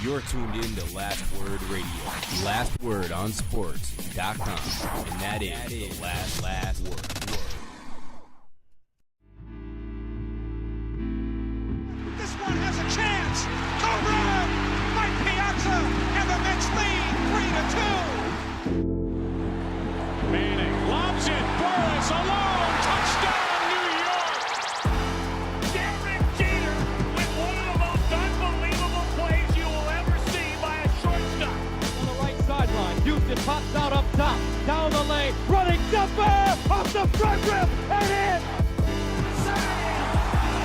You're tuned in to Last Word Radio, lastwordonsports.com, and that is the last word. This one has a chance. Home run! Mike Piazza, and the Mets lead 3-2. Manning lobs it. Burgos alone. Touchdown, New York. Derek Jeter with one of the most unbelievable plays you will ever see by a shortstop. On the right sideline, Houston pops out up top, down the lane, running jumper off the front rim, and in.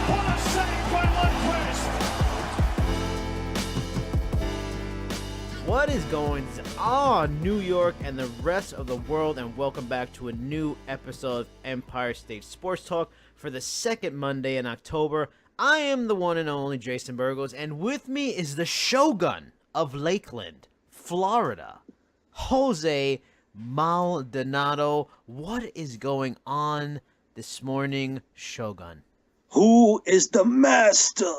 What a save by Lundqvist. What is going on, New York and the rest of the world, and welcome back to a new episode of Empire State Sports Talk for the second Monday in October. I am the one and only Jason Burgos, and with me is the Shogun of Lakeland, Florida, Jose Maldonado. What is going on this morning, Shogun? Who is the master?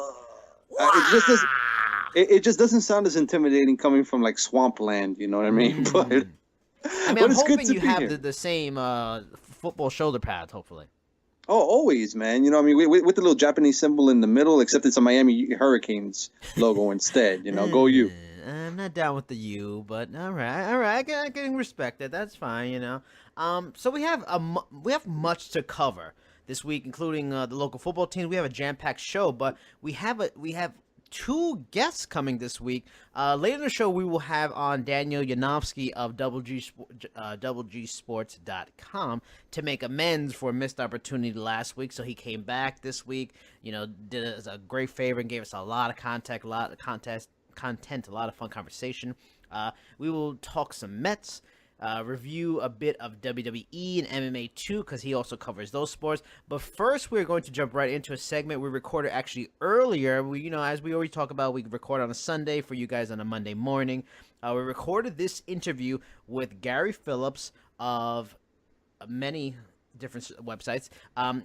It just doesn't sound as intimidating coming from like swampland, you know what I mean? But I'm hoping you have the same football shoulder pads, hopefully. Oh, always, man. You know what I mean? With the little Japanese symbol in the middle, except it's a Miami Hurricanes logo instead. You know, go you. I'm not down with the U, but all right. I can respect it. That's fine, you know. So we have much to cover this week, including the local football teams. We have a jam-packed show, but we have two guests coming this week. Later in the show, we will have on Daniel Yanofsky of WGSports.com to make amends for a missed opportunity last week. So he came back this week, you know, did us a great favor and gave us a lot of content, a lot of fun conversation. We will talk some Mets. Review a bit of WWE and MMA too, because he also covers those sports. But first, we're going to jump right into a segment we recorded actually earlier. As we always talk about, we record on a Sunday for you guys on a Monday morning. We recorded this interview with Gary Phillips of many different websites.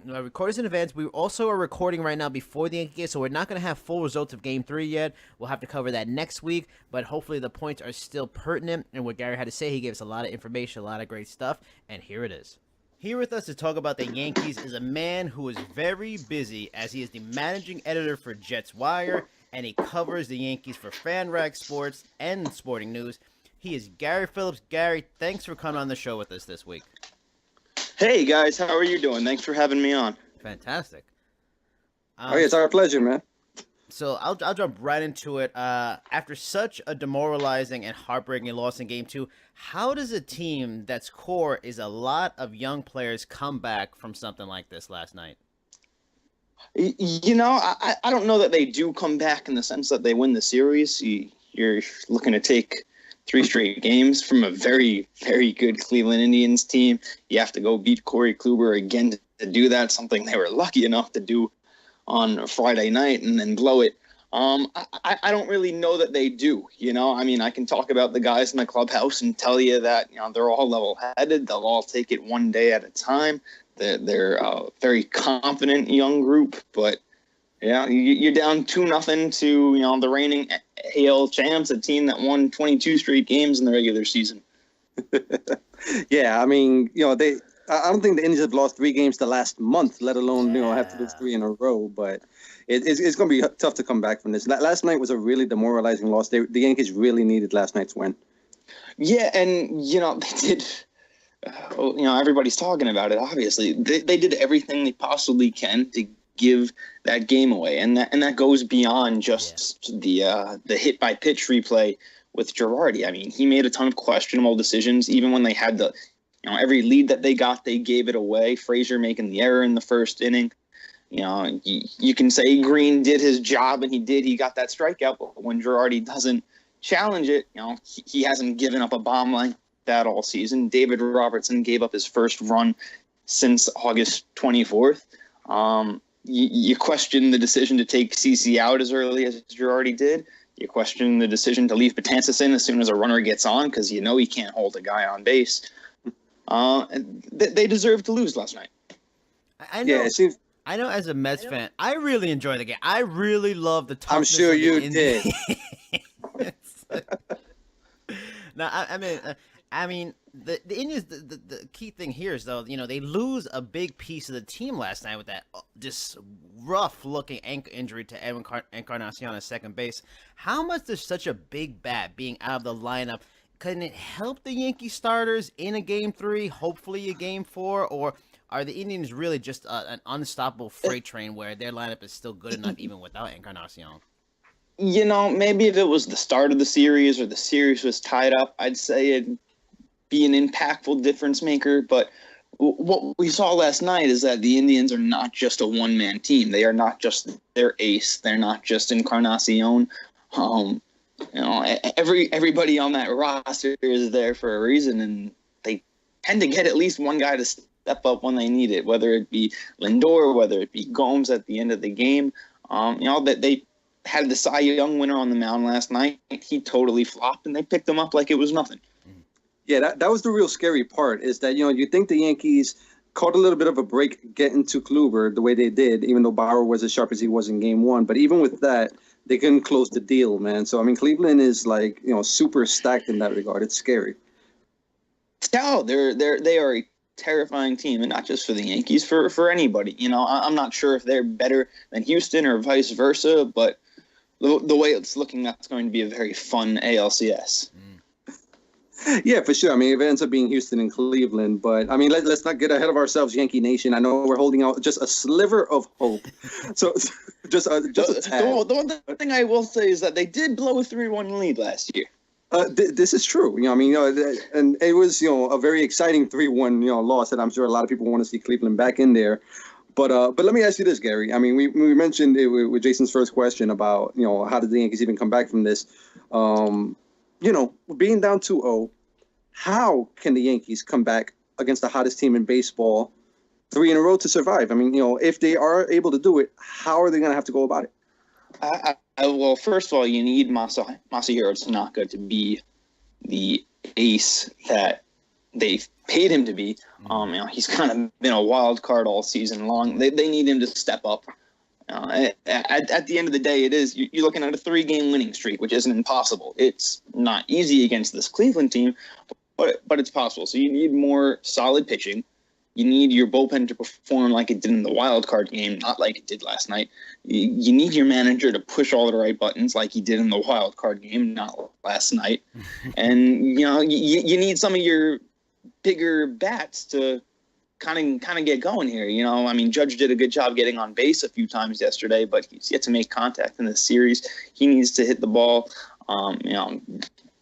Recorded in advance. We also are recording right now before the Yankee game, so we're not going to have full results of Game 3 yet. We'll have to cover that next week, but hopefully the points are still pertinent. And what Gary had to say, he gave us a lot of information, a lot of great stuff, and here it is. Here with us to talk about the Yankees is a man who is very busy, as he is the managing editor for Jets Wire, and he covers the Yankees for FanRag Sports and Sporting News. He is Gary Phillips. Gary, thanks for coming on the show with us this week. Hey guys, how are you doing? Thanks for having me on. Fantastic. It's our pleasure, man. So I'll jump right into it. After such a demoralizing and heartbreaking loss in Game 2, how does a team that's core is a lot of young players come back from something like this last night? You know, I don't know that they do come back in the sense that they win the series. You're looking to take 3 straight games from a very, very good Cleveland Indians team. You have to go beat Corey Kluber again to do that, something they were lucky enough to do on Friday night and then blow it. I don't really know that they do, you know. I mean, I can talk about the guys in the clubhouse and tell you that, you know, they're all level-headed. They'll all take it one day at a time. They're a very confident young group, but yeah, you're down 2-0 to, you know, the reigning AL champs, a team that won 22 straight games in the regular season. Yeah, I mean, you know, I don't think the Indians have lost 3 games the last month, let alone, you know, have to lose 3 in a row. But it's going to be tough to come back from this. Last night was a really demoralizing loss. The Yankees really needed last night's win. Yeah, and, you know, they did. You know, everybody's talking about it, obviously. They did everything they possibly can to give that game away, and that goes beyond just the hit by pitch replay with Girardi. I mean, he made a ton of questionable decisions, even when they had every lead that they got, they gave it away. Frazier making the error in the first inning. You know, you can say Green did his job, and he got that strikeout, but when Girardi doesn't challenge it, you know, he hasn't given up a bomb like that all season. David Robertson gave up his first run since August 24th. You question the decision to take CC out as early as Girardi did. You question the decision to leave Betances in as soon as a runner gets on, because you know he can't hold a guy on base. They deserved to lose last night. I know. Yeah, I know. As a Mets fan, I really enjoy the game. I really love the toughness. I'm sure you did. No, I mean, the Indians. The key thing here is though, they lose a big piece of the team last night with that just rough looking ankle injury to Edwin Encarnacion at second base. How much does such a big bat being out of the lineup? Can it help the Yankee starters in a game 3, hopefully a game 4, or are the Indians really just an unstoppable freight train where their lineup is still good enough even without Encarnacion? Maybe if it was the start of the series or the series was tied up, I'd say it'd be an impactful difference maker. But what we saw last night is that the Indians are not just a one-man team. They are not just their ace. They're not just Encarnacion. Everybody on that roster is there for a reason, and they tend to get at least one guy to step up when they need it, whether it be Lindor, whether it be Gomes at the end of the game. That they had the Cy Young winner on the mound last night. He totally flopped, and they picked him up like it was nothing. Yeah, that was the real scary part, is that, you think the Yankees caught a little bit of a break getting to Kluber the way they did, even though Bauer was as sharp as he was in game 1. But even with that, they couldn't close the deal, man. So, I mean, Cleveland is super stacked in that regard. It's scary. No, they are a terrifying team, and not just for the Yankees, for anybody. I'm not sure if they're better than Houston or vice versa, but the way it's looking, that's going to be a very fun ALCS. Yeah, for sure. I mean, if it ends up being Houston and Cleveland, but I mean, let's not get ahead of ourselves, Yankee Nation. I know we're holding out just a sliver of hope. So just a tad. The one thing I will say is that they did blow a 3-1 lead last year. This is true. And it was, a very exciting 3-1, loss that I'm sure a lot of people want to see Cleveland back in there. But let me ask you this, Gary. I mean, we mentioned it with Jason's first question about, how did the Yankees even come back from this? Being down 2-0, how can the Yankees come back against the hottest team in baseball 3 in a row to survive? I mean, if they are able to do it, how are they going to have to go about it? Well, first of all, you need Masahiro Tanaka to be the ace that they've paid him to be. He's kind of been a wild card all season long. They need him to step up. At the end of the day, you're looking at a 3-game winning streak, which isn't impossible. It's not easy against this Cleveland team, but it's possible. So you need more solid pitching. You need your bullpen to perform like it did in the wild card game, not like it did last night. You need your manager to push all the right buttons like he did in the wild card game, not last night. And you need some of your bigger bats to kind of get going here. I mean, Judge did a good job getting on base a few times yesterday, but he's yet to make contact in this series. He needs to hit the ball.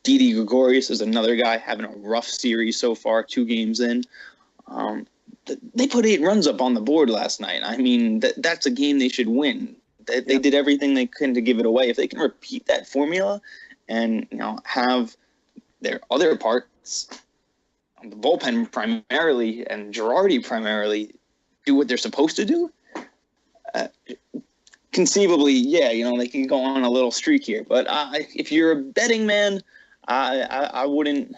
Didi Gregorius is another guy having a rough series so far, 2 games in. They put 8 runs up on the board last night. I mean, that's a game they should win. They did everything they could to give it away. If they can repeat that formula and, have their other parts, the bullpen primarily and Girardi primarily, do what they're supposed to do, conceivably, they can go on a little streak here. But if you're a betting man, I wouldn't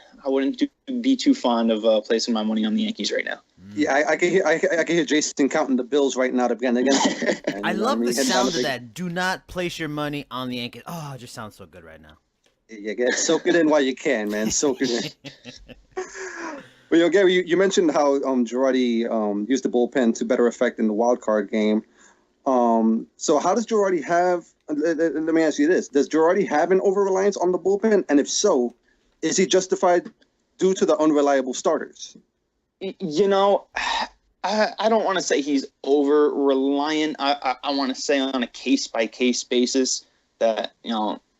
be too fond of placing my money on the Yankees right now. Yeah, I can hear Jason counting the bills right now again. And, I love the sound of that. Do not place your money on the Yankees. Oh, it just sounds so good right now. Yeah, soak it in while you can, man. Soak it in. Well, Gary, you mentioned how Girardi used the bullpen to better effect in the wild card game. So how does Girardi have? Let me ask you this: does Girardi have an over-reliance on the bullpen? And if so, is he justified due to the unreliable starters? I don't want to say he's over-reliant. I want to say on a case-by-case basis that,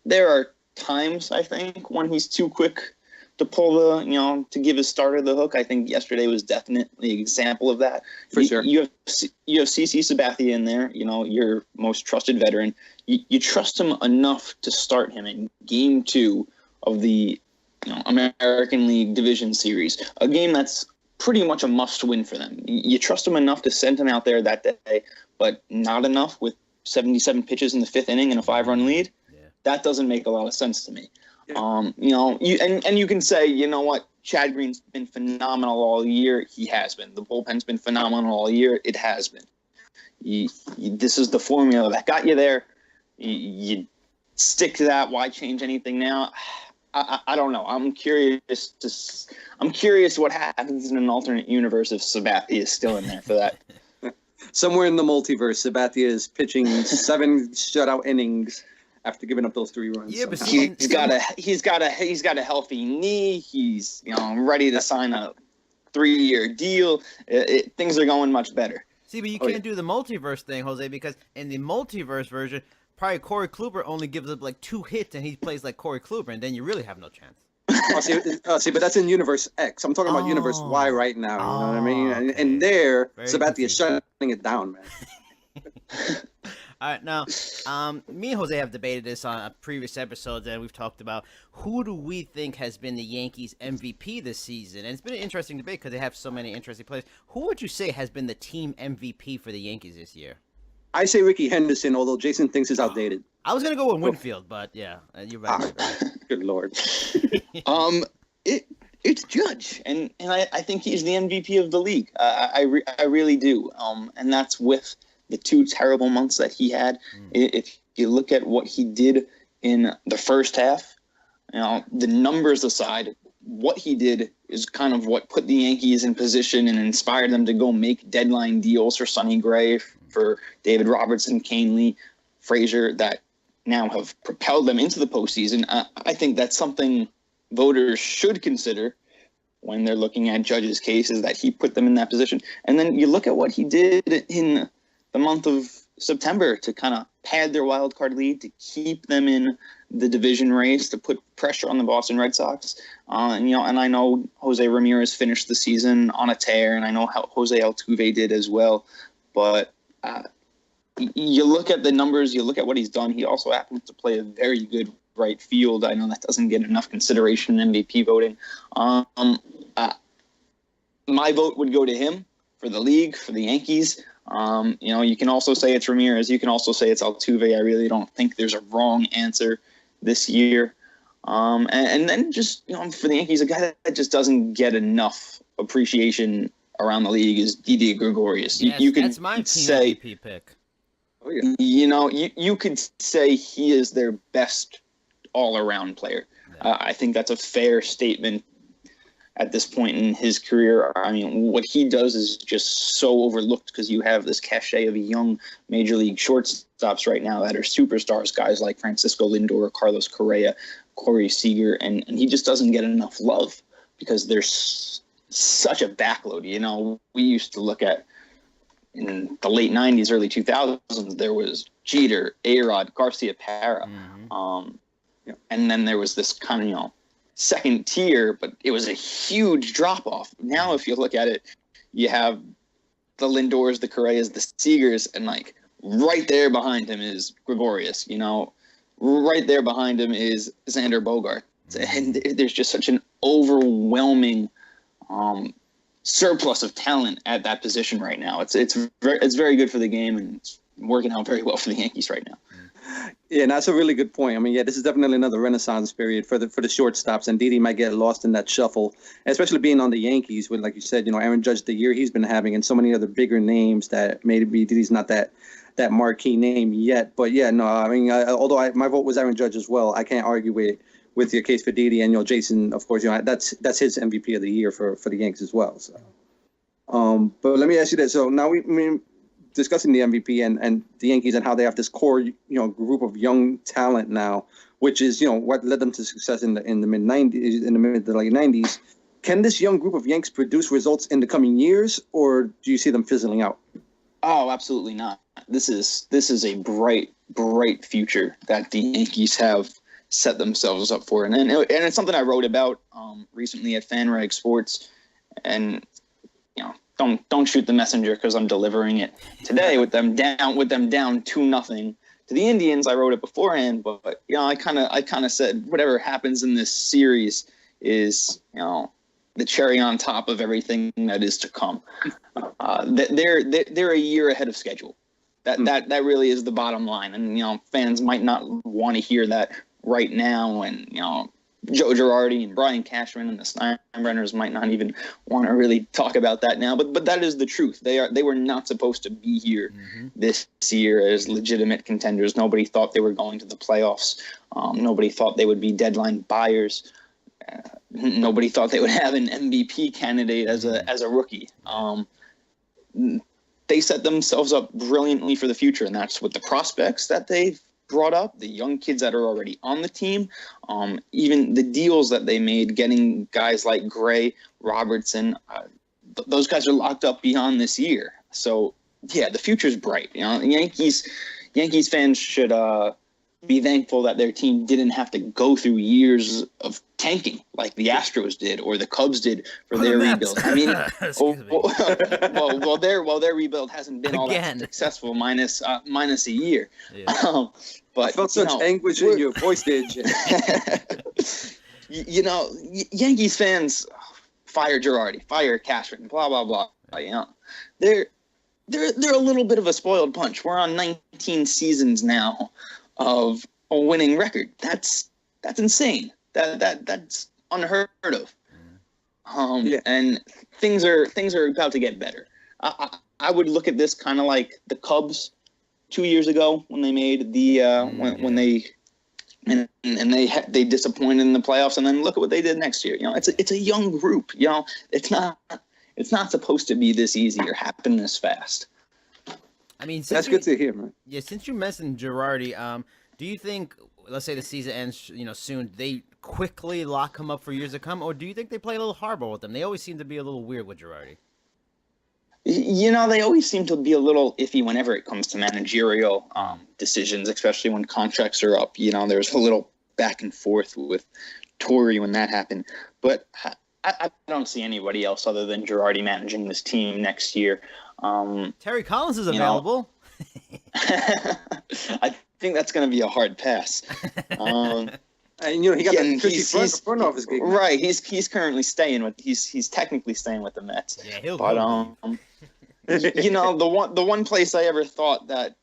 there are times, I think, when he's too quick to pull to give his starter the hook. I think yesterday was definitely an example of that. For sure. You have CC Sabathia in there, your most trusted veteran. You trust him enough to start him in game 2 of the American League Division Series, a game that's pretty much a must-win for them. You trust him enough to send him out there that day, but not enough with 77 pitches in the 5th inning and a 5-run lead. Yeah. That doesn't make a lot of sense to me. Yeah. You can say, what, Chad Green's been phenomenal all year. He has been. The bullpen's been phenomenal all year. It has been. This is the formula that got you there. You stick to that. Why change anything now? I don't know. I'm curious what happens in an alternate universe if Sabathia is still in there for that. Somewhere in the multiverse, Sabathia is pitching 7 shutout innings after giving up those 3 runs. Yeah, but somehow. he's got a healthy knee. He's ready to sign a 3-year deal. Things are going much better. See, but you can't do the multiverse thing, Jose, because in the multiverse version, probably Corey Kluber only gives up like 2 hits and he plays like Corey Kluber, and then you really have no chance. See, but that's in Universe X. I'm talking about Universe Y right now. You know what I mean? Okay. And there, Very Sabathia is confusing. shutting it down, man. All right, now, me and Jose have debated this on previous episodes, and we've talked about who do we think has been the Yankees' MVP this season, and it's been an interesting debate because they have so many interesting players. Who would you say has been the team MVP for the Yankees this year? I say Ricky Henderson, although Jason thinks he's outdated. I was gonna go with Winfield, but yeah, you're right. Good Lord. It's Judge, and I think he's the MVP of the league. I really do. And that's with the 2 terrible months that he had. If you look at what he did in the first half, the numbers aside, what he did is kind of what put the Yankees in position and inspired them to go make deadline deals for Sonny Gray, for David Robertson, Kane Lee, Frazier, that now have propelled them into the postseason. I think that's something voters should consider when they're looking at Judge's case, is that he put them in that position. And then you look at what he did in the month of September to kind of pad their wild card lead, to keep them in the division race, to put pressure on the Boston Red Sox. And I know Jose Ramirez finished the season on a tear, and I know how Jose Altuve did as well. But you look at the numbers, you look at what he's done. He also happens to play a very good right field. I know that doesn't get enough consideration in MVP voting. My vote would go to him for the league, for the Yankees. You can also say it's Ramirez. You can also say it's Altuve. I really don't think there's a wrong answer this year. And then just, for the Yankees, a guy that just doesn't get enough appreciation around the league is Didi Gregorius. Yes, you can that's my team say, MVP pick. Oh, yeah. you could say he is their best all-around player. Yeah. I think that's a fair statement at this point in his career. I mean, what he does is just so overlooked because you have this cachet of young major league shortstops right now that are superstars, guys like Francisco Lindor, Carlos Correa, Corey Seager, and he just doesn't get enough love because there's such a backload. We used to look at in the late 90s, early 2000s, there was Jeter, A-Rod, Garcia Parra. And then there was this kind of, second tier, but it was a huge drop-off. Now, if you look at it, you have the Lindors, the Correas, the Seagers, and right there behind him is Gregorius. Right there behind him is Xander Bogaerts. And there's just such an overwhelming surplus of talent at that position right now. It's very good for the game, and it's working out very well for the Yankees right now. Yeah, and that's a really good point. I mean, this is definitely another renaissance period for the shortstops, and Didi might get lost in that shuffle, especially being on the Yankees with, like you said, Aaron Judge, the year he's been having, and so many other bigger names that maybe Didi's not that marquee name yet. But yeah, no, I mean, although my vote was Aaron Judge as well, I can't argue with your case for Didi, and Jason, of course, that's his MVP of the year for the Yankees as well. So, but let me ask you this: so now we discussing the MVP and the Yankees and how they have this core, group of young talent now, which is, what led them to success in the mid '90s, in the mid to late '90s. Can this young group of Yanks produce results in the coming years, or do you see them fizzling out? Oh, absolutely not. This is a bright future that the Yankees have set themselves up for, and it's something I wrote about recently at FanRag Sports, and Don't shoot the messenger because I'm delivering it today with them down 2-0 to the Indians. I wrote it beforehand, but I kind of said whatever happens in this series is the cherry on top of everything that is to come. They're a year ahead of schedule. That really is the bottom line, and fans might not want to hear that right now, and Joe Girardi and Brian Cashman and the Steinbrenners might not even want to really talk about that now, but that is the truth. They were not supposed to be here this year as legitimate contenders. Nobody thought they were going to the playoffs. Nobody thought they would be deadline buyers. Nobody thought they would have an MVP candidate as a rookie. They set themselves up brilliantly for the future, and that's with the prospects that they've brought up, the young kids that are already on the team, even the deals that they made, getting guys like Gray, Robertson, those guys are locked up beyond this year. So yeah, the future's bright. Yankees fans should be thankful that their team didn't have to go through years of tanking like the Astros did or the Cubs did for their rebuild. I mean, their rebuild hasn't been all that successful, minus a year. Yeah. But I felt such anguish in your voice, did you? Yankees fans fire Girardi, fire Cashman, blah blah blah. They're a little bit of a spoiled punch. We're on 19 seasons now of a winning record. That's insane. That's unheard of. And things are about to get better. I would look at this kind of like the Cubs 2 years ago when they made the when they disappointed in the playoffs, and then look at what they did next year. It's a young group. It's not supposed to be this easy or happen this fast. I mean, that's good to hear, man. Yeah, since you mentioned Girardi, do you think, let's say the season ends, soon, they quickly lock him up for years to come, or do you think they play a little hardball with him? They always seem to be a little weird with Girardi. They always seem to be a little iffy whenever it comes to managerial decisions, especially when contracts are up. There's a little back and forth with Torrey when that happened. But I don't see anybody else other than Girardi managing this team next year. Terry Collins is available. I think that's going to be a hard pass. And he got the front office gig. Right, he's currently staying with he's technically staying with the Mets. Yeah, he'll but go. the one place I ever thought that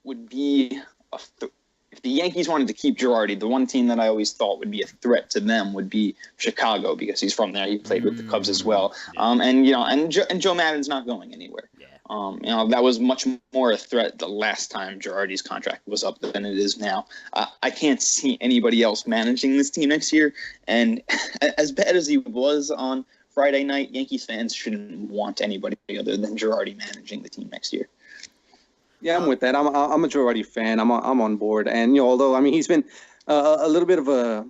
would be if the Yankees wanted to keep Girardi, the one team that I always thought would be a threat to them would be Chicago, because he's from there. He played with the Cubs as well. And Joe Maddon's not going anywhere. Yeah. That was much more a threat the last time Girardi's contract was up than it is now. I can't see anybody else managing this team next year. And as bad as he was on Friday night, Yankees fans shouldn't want anybody other than Girardi managing the team next year. Yeah, I'm with that. I'm a Girardi fan. I'm on board. And although he's been a little bit of a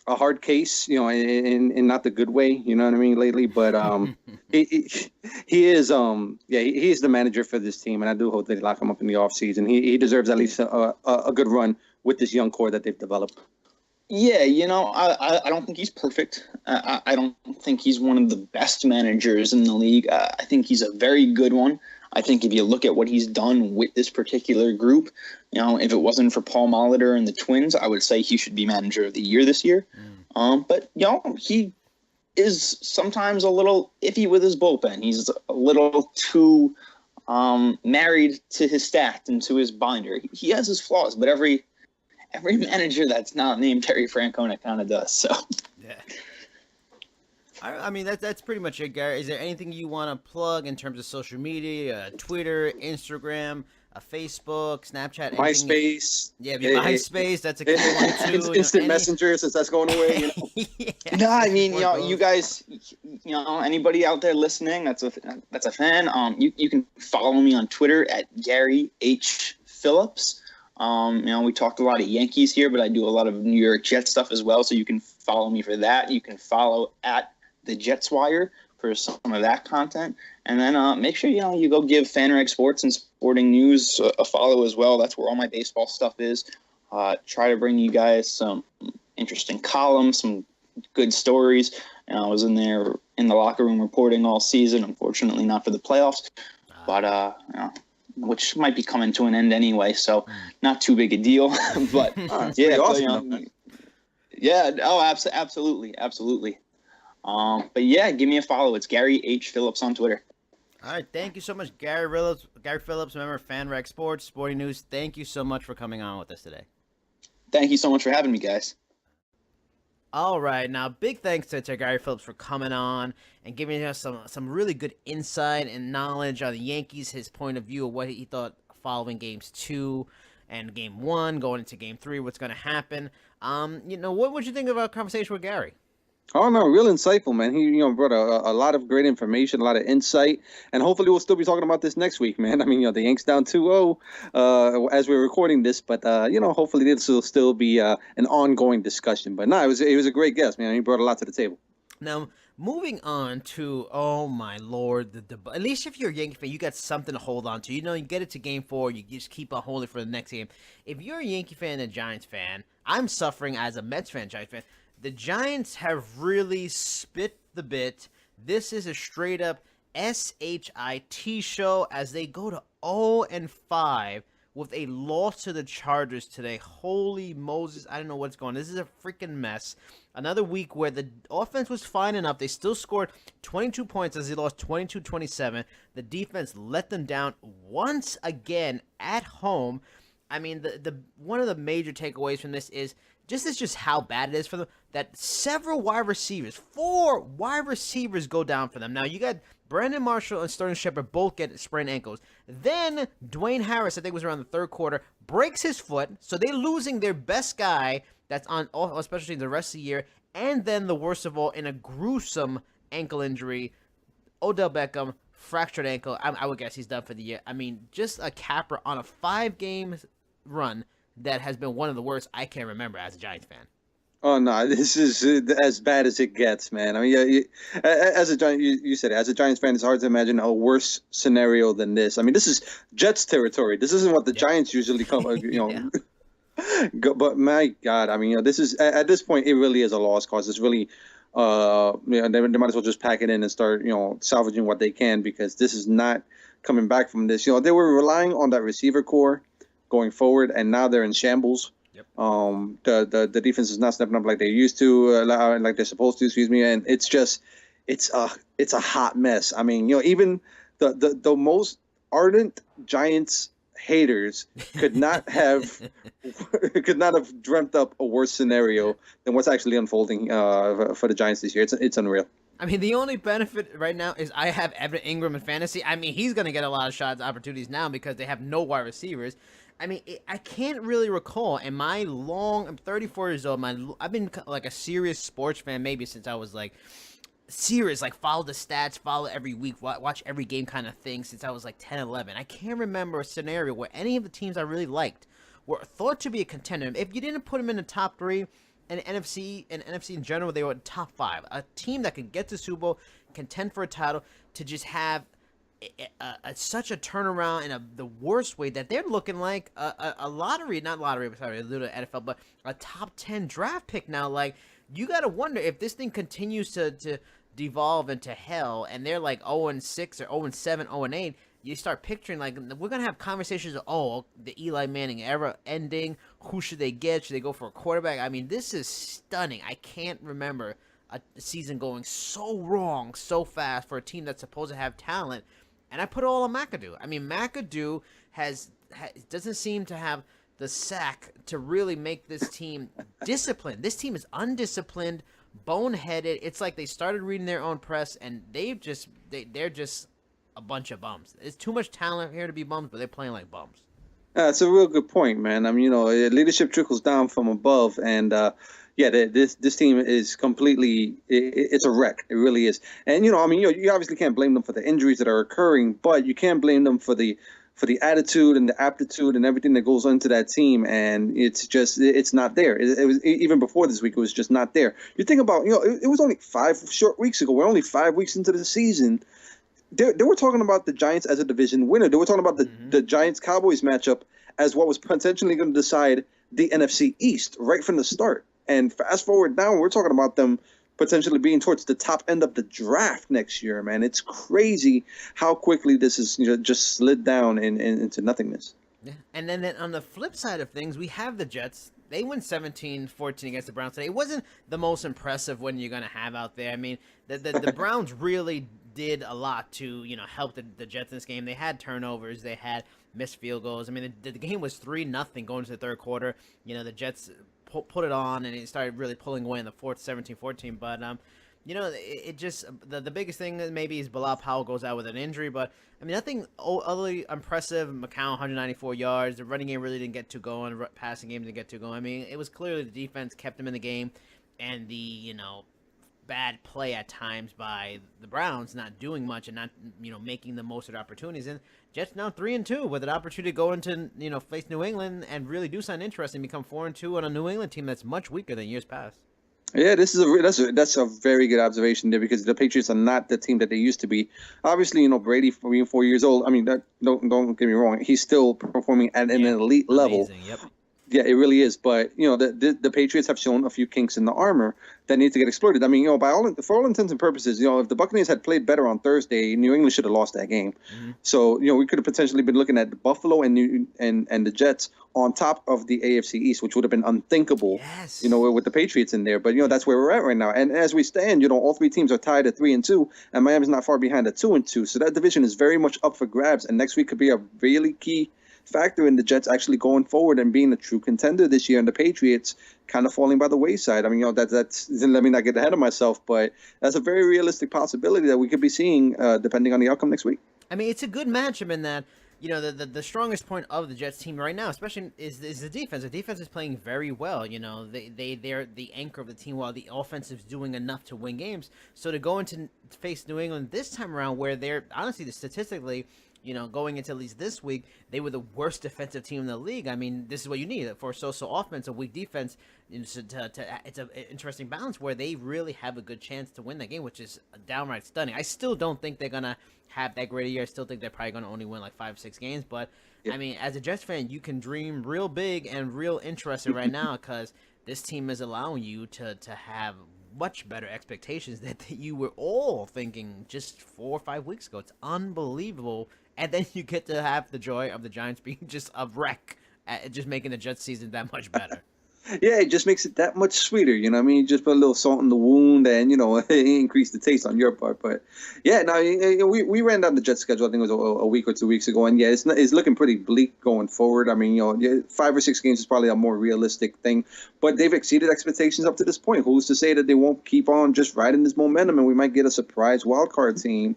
hard case, in not the good way, you know what I mean, lately. But he is the manager for this team, and I do hope they lock him up in the offseason. He deserves at least a good run with this young core that they've developed. Yeah, I don't think he's perfect. I don't think he's one of the best managers in the league. I think he's a very good one. I think if you look at what he's done with this particular group, if it wasn't for Paul Molitor and the Twins, I would say he should be manager of the year this year. But he is sometimes a little iffy with his bullpen. He's a little too married to his stats and to his binder. He has his flaws, but every manager that's not named Terry Francona kind of does. So. Yeah. I mean, that's pretty much it, Gary. Is there anything you want to plug in terms of social media, Twitter, Instagram, Facebook, Snapchat, MySpace? Yeah, MySpace. That's a good one too. Instant Messenger, since that's going away. Yeah. No, I mean, you guys, anybody out there listening that's a fan, you can follow me on Twitter at Gary H. Phillips. We talked a lot of Yankees here, but I do a lot of New York Jets stuff as well. So you can follow me for that. You can follow at the Jets Wire for some of that content. And then make sure, you go give FanRag Sports and Sporting News a follow as well. That's where all my baseball stuff is. Try to bring you guys some interesting columns, some good stories. I was in there in the locker room reporting all season, unfortunately not for the playoffs. But, which might be coming to an end anyway, so not too big a deal. But yeah, awesome, absolutely. But yeah, give me a follow. It's Gary H. Phillips on Twitter. All right, thank you so much, Gary Phillips. Gary Phillips, member of FanRag Sports, Sporting News. Thank you so much for coming on with us today. Thank you so much for having me, guys. All right, now big thanks to Gary Phillips for coming on and giving us some really good insight and knowledge on the Yankees, his point of view of what he thought following games 2 and game 1, going into game 3, what's going to happen. What would you think of our conversation with Gary? Oh no, real insightful, man. He brought a lot of great information, a lot of insight, and hopefully we'll still be talking about this next week, man. I mean, the Yanks down 2-0 as we're recording this, but hopefully this will still be an ongoing discussion. But no, it was a great guest, man. He brought a lot to the table. Now, moving on to, oh my lord, at least if you're a Yankee fan, you got something to hold on to. You get it to game 4, you just keep on holding for the next game. If you're a Yankee fan and a Giants fan, I'm suffering as a Mets fan, Giants fan. The Giants have really spit the bit. This is a straight-up SHIT show as they go to 0-5 with a loss to the Chargers today. Holy Moses, I don't know what's going on. This is a freaking mess. Another week where the offense was fine enough. They still scored 22 points as they lost 22-27. The defense let them down once again at home. I mean, the one of the major takeaways from this is just how bad it is for them, that several wide receivers, 4 wide receivers go down for them. Now, you got Brandon Marshall and Sterling Shepard both get sprained ankles. Then Dwayne Harris, I think it was around the third quarter, breaks his foot, so they're losing their best guy that's on, especially the rest of the year. And then the worst of all, in a gruesome ankle injury, Odell Beckham, fractured ankle. I would guess he's done for the year. I mean, just a capper on a 5-game run that has been one of the worst I can remember as a Giants fan. Oh no, this is as bad as it gets, man. I mean, as a Giant, you said it, as a Giants fan, it's hard to imagine a worse scenario than this. I mean, this is Jets territory. This isn't what the Giants usually come, But my God, I mean, this is at this point, it really is a lost cause. It's really, they might as well just pack it in and start, salvaging what they can, because this is not coming back from this. They were relying on that receiver core going forward, and now they're in shambles. Yep. The defense is not stepping up like they used to, like they're supposed to. Excuse me, and it's a hot mess. I mean, even the most ardent Giants haters could not have dreamt up a worse scenario than what's actually unfolding for the Giants this year. It's unreal. I mean, the only benefit right now is I have Evan Ingram in fantasy. I mean, he's going to get a lot of shots, opportunities now because they have no wide receivers. I mean, I can't really recall. I'm 34 years old. I've been like a serious sports fan maybe since I was like serious, like follow the stats, follow every week, watch every game kind of thing since I was like 10, 11. I can't remember a scenario where any of the teams I really liked were thought to be a contender. If you didn't put them in the top 3, and NFC in general, they were in top 5. A team that could get to Super Bowl, contend for a title, to just have such a turnaround in the worst way that they're looking like a lottery, not lottery, sorry, a little NFL, but a top 10 draft pick now. Like, you got to wonder if this thing continues to devolve into hell and they're like 0-6 or 0-7, 0-8. You start picturing, like, we're going to have conversations of, the Eli Manning era ending. Who should they get? Should they go for a quarterback? I mean, this is stunning. I can't remember a season going so wrong so fast for a team that's supposed to have talent. And I put it all on McAdoo. I mean, McAdoo doesn't seem to have the sack to really make this team disciplined. This team is undisciplined, boneheaded. It's like they started reading their own press, and they're just a bunch of bums. There's too much talent here to be bums, but they're playing like bums. That's a real good point, man. I mean, leadership trickles down from above, and this team is completely it's a wreck. It really is. And you obviously can't blame them for the injuries that are occurring, but you can't blame them for the attitude and the aptitude and everything that goes into that team. And it's not there. It was even before this week. It was just not there. You think about it was only 5 short weeks ago. We're only 5 weeks into the season. They were talking about the Giants as a division winner. They were talking about the Giants-Cowboys matchup as what was potentially going to decide the NFC East right from the start. And fast forward now, we're talking about them potentially being towards the top end of the draft next year, man. It's crazy how quickly this is just slid down into nothingness. Yeah. And then on the flip side of things, we have the Jets. They win 17-14 against the Browns today. It wasn't the most impressive win you're going to have out there. I mean, the Browns really did a lot to help the Jets in this game. They had turnovers, they had missed field goals. I mean, the game was 3-0 going to the third quarter. The Jets put it on, and it started really pulling away in the fourth, 17-14. But it just the biggest thing maybe is Bilal Powell goes out with an injury, but I mean nothing otherly impressive. McCown 194 yards. The running game really didn't get too going. Passing game didn't get too going. I mean it was clearly the defense kept him in the game, and the bad play at times by the Browns not doing much and not making the most of the opportunities. And Jets now 3-2 with an opportunity to go into face New England and really do something interesting, become 4-2 on a New England team that's much weaker than years past. Yeah, that's a very good observation there, because the Patriots are not the team that they used to be. Obviously, Brady being 4 years old. I mean, don't get me wrong, he's still performing at an elite level. Yep. Yeah, it really is. But the Patriots have shown a few kinks in the armor that need to get exploited. I mean, for all intents and purposes, if the Buccaneers had played better on Thursday, New England should have lost that game. Mm-hmm. So we could have potentially been looking at Buffalo and the Jets on top of the AFC East, which would have been unthinkable. Yes. With the Patriots in there. But that's where we're at right now. And as we stand, all three teams are tied at 3-2, and Miami's not far behind at 2-2. So that division is very much up for grabs. And next week could be a really key factor in the Jets actually going forward and being a true contender this year, and the Patriots kind of falling by the wayside. I mean, that's let me not get ahead of myself, but that's a very realistic possibility that we could be seeing depending on the outcome next week. I mean, it's a good matchup in that the strongest point of the Jets team right now, especially is the defense. The defense is playing very well. They're the anchor of the team while the offense is doing enough to win games. So to go into face New England this time around, where they're honestly statistically, going into at least this week, they were the worst defensive team in the league. I mean, this is what you need for so offense, a weak defense. It's an interesting balance where they really have a good chance to win that game, which is downright stunning. I still don't think they're gonna have that great a year. I still think they're probably gonna only win like 5-6 games. But yeah. I mean, as a Jets fan, you can dream real big and real interesting right now, because this team is allowing you to have much better expectations that you were all thinking just 4 or 5 weeks ago. It's unbelievable. And then you get to have the joy of the Giants being just a wreck at just making the Jets season that much better. Yeah, it just makes it that much sweeter, You just put a little salt in the wound and, increase the taste on your part. But, yeah, now we ran down the Jets schedule, I think it was a week or 2 weeks ago. And, yeah, it's looking pretty bleak going forward. I mean, 5 or 6 games is probably a more realistic thing. But they've exceeded expectations up to this point. Who's to say that they won't keep on just riding this momentum and we might get a surprise wild card team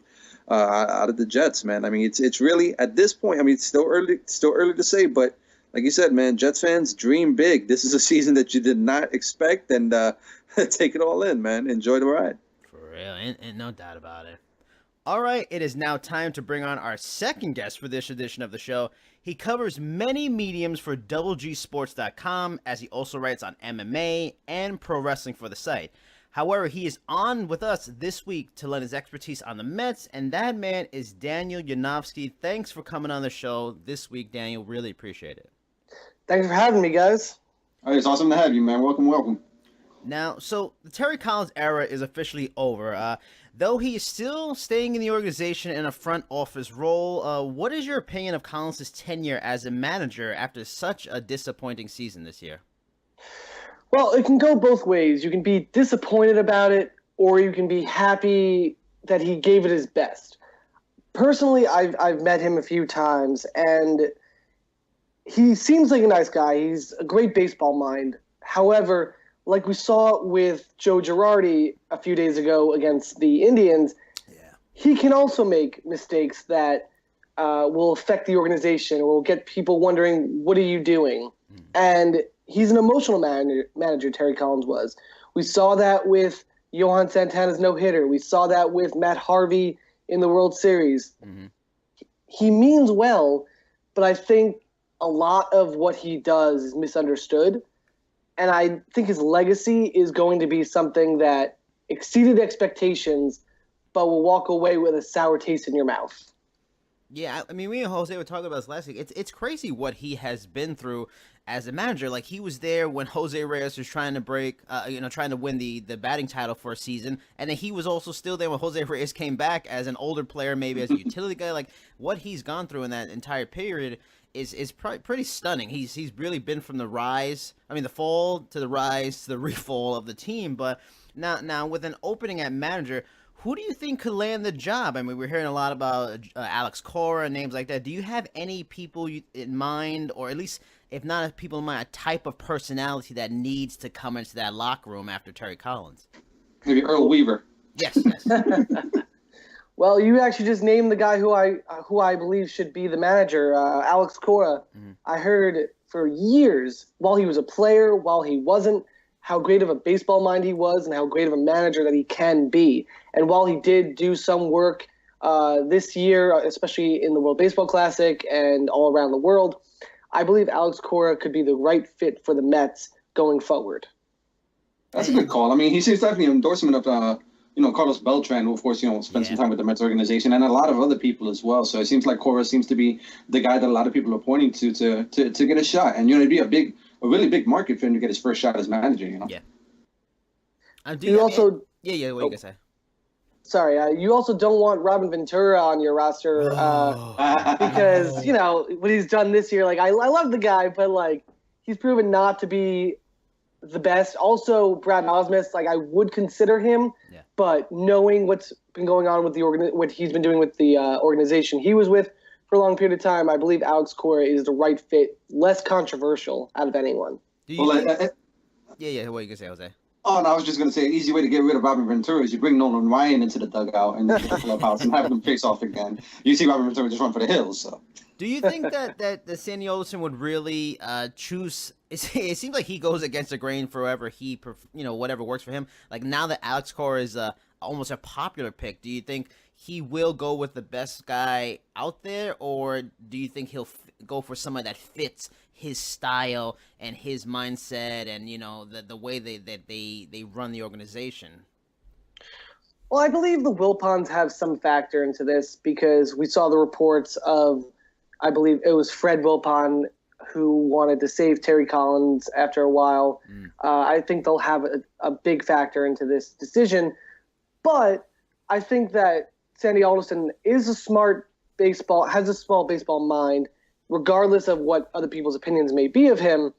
out of the Jets, man. I mean, it's really, at this point, I mean, it's still early to say, but like you said, man, Jets fans, dream big. This is a season that you did not expect, and take it all in, man. Enjoy the ride. For real, and no doubt about it. All right, it is now time to bring on our second guest for this edition of the show. He covers many mediums for GGSports.com, as he also writes on MMA and pro wrestling for the site. However, he is on with us this week to lend his expertise on the Mets, and that man is Daniel Yanofsky. Thanks for coming on the show this week, Daniel. Really appreciate it. Thanks for having me, guys. All right, it's awesome to have you, man. Welcome. Now, so the Terry Collins era is officially over. Though he is still staying in the organization in a front office role, what is your opinion of Collins' tenure as a manager after such a disappointing season this year? Well, it can go both ways. You can be disappointed about it, or you can be happy that he gave it his best. Personally, I've met him a few times, and he seems like a nice guy. He's a great baseball mind. However, like we saw with Joe Girardi a few days ago against the Indians, he can also make mistakes that will affect the organization or will get people wondering, what are you doing? And he's an emotional manager, Terry Collins was. We saw that with Johan Santana's no-hitter. We saw that with Matt Harvey in the World Series. Mm-hmm. He means well, but I think a lot of what he does is misunderstood. And I think his legacy is going to be something that exceeded expectations, but will walk away with a sour taste in your mouth. Yeah, I mean, me and Jose were talking about this last week. It's crazy what he has been through as a manager. Like, he was there when Jose Reyes was trying to win the batting title for a season, and then he was also still there when Jose Reyes came back as an older player, maybe as a utility guy. Like, what he's gone through in that entire period is pretty stunning. He's really been from the fall to the rise to the refall of the team. But now with an opening at manager, who do you think could land the job? I mean, we're hearing a lot about Alex Cora and names like that. Do you have any people in mind, or at least if not people in mind, a type of personality that needs to come into that locker room after Terry Collins? Maybe Earl Weaver. Yes. Well, you actually just named the guy who I believe should be the manager, Alex Cora. Mm-hmm. I heard for years, while he was a player, while he wasn't, how great of a baseball mind he was and how great of a manager that he can be. And while he did do some work this year, especially in the World Baseball Classic and all around the world, I believe Alex Cora could be the right fit for the Mets going forward. That's a good call. I mean, he seems definitely an endorsement of Carlos Beltran, who, of course, spent some time with the Mets organization, and a lot of other people as well. So it seems like Cora seems to be the guy that a lot of people are pointing to get a shot. And, it'd be a really big market for him to get his first shot as manager, Yeah. What are you going to say? Sorry, you also don't want Robin Ventura on your roster because, what he's done this year, I love the guy, but, he's proven not to be the best. Also, Brad Osmus, I would consider him, but knowing what's been going on with what he's been doing with the organization he was with for a long period of time, I believe Alex Cora is the right fit, less controversial out of anyone. What are you going to say, Jose? Oh, and I was just going to say, an easy way to get rid of Robin Ventura is you bring Nolan Ryan into the dugout and the clubhouse and have them face off again. You see Robin Ventura just run for the hills. So. Do you think that Sandy Alderson would really choose? It seems like he goes against the grain for whatever works for him. Like now that Alex Cora is almost a popular pick, do you think he will go with the best guy out there, or do you think he'll go for somebody that fits his style and his mindset and the way they run the organization? Well, I believe the Wilpons have some factor into this because we saw the reports of, I believe it was Fred Wilpon who wanted to save Terry Collins after a while. I think they'll have a big factor into this decision, but I think that Sandy Alderson is has a small baseball mind, regardless of what other people's opinions may be of him.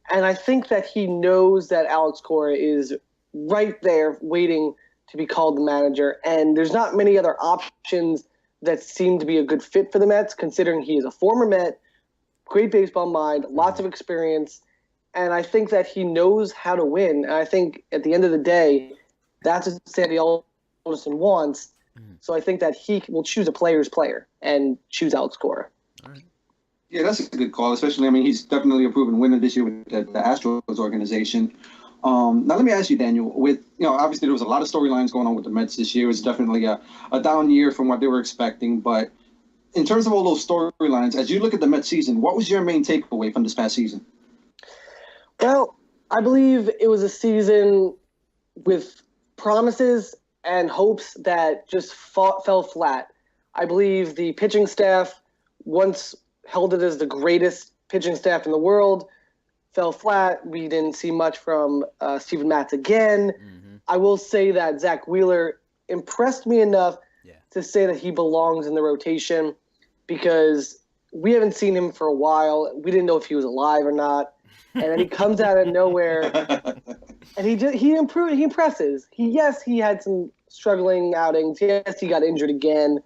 And I think that he knows that Alex Cora is right there waiting to be called the manager. And there's not many other options that seem to be a good fit for the Mets, considering he is a former Met, great baseball mind, lots of experience. And I think that he knows how to win. And I think at the end of the day, that's what Sandy Alderson wants. So I think that he will choose a player's player and choose Alex Cora. All right. Yeah, that's a good call, especially, he's definitely a proven winner this year with the Astros organization. Now, let me ask you, Daniel, with, obviously there was a lot of storylines going on with the Mets this year. It was definitely a down year from what they were expecting. But in terms of all those storylines, as you look at the Mets season, what was your main takeaway from this past season? Well, I believe it was a season with promises and hopes that just fell flat. I believe the pitching staff, once held it as the greatest pitching staff in the world, fell flat. We didn't see much from Steven Matz again. Mm-hmm. I will say that Zach Wheeler impressed me enough to say that he belongs in the rotation because we haven't seen him for a while. We didn't know if he was alive or not. And then he comes out of nowhere, and he impresses. He had some struggling outings. Yes, he got injured again,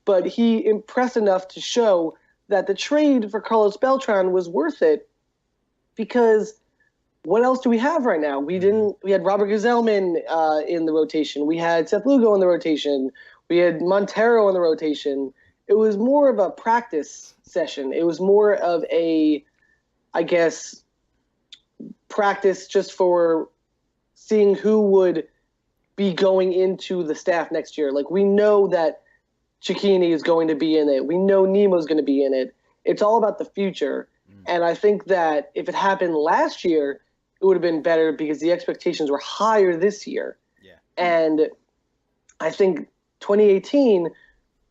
but he impressed enough to show that the trade for Carlos Beltran was worth it. Because what else do we have right now? We had Robert Gazelman in the rotation. We had Seth Lugo in the rotation. We had Montero in the rotation. It was more of a practice session. It was more of a, practice just for seeing who would be going into the staff next year. We know that Cicchini is going to be in it. We know Nemo's going to be in it. It's all about the future. And I think that if it happened last year, it would have been better because the expectations were higher this year. Yeah. And I think 2018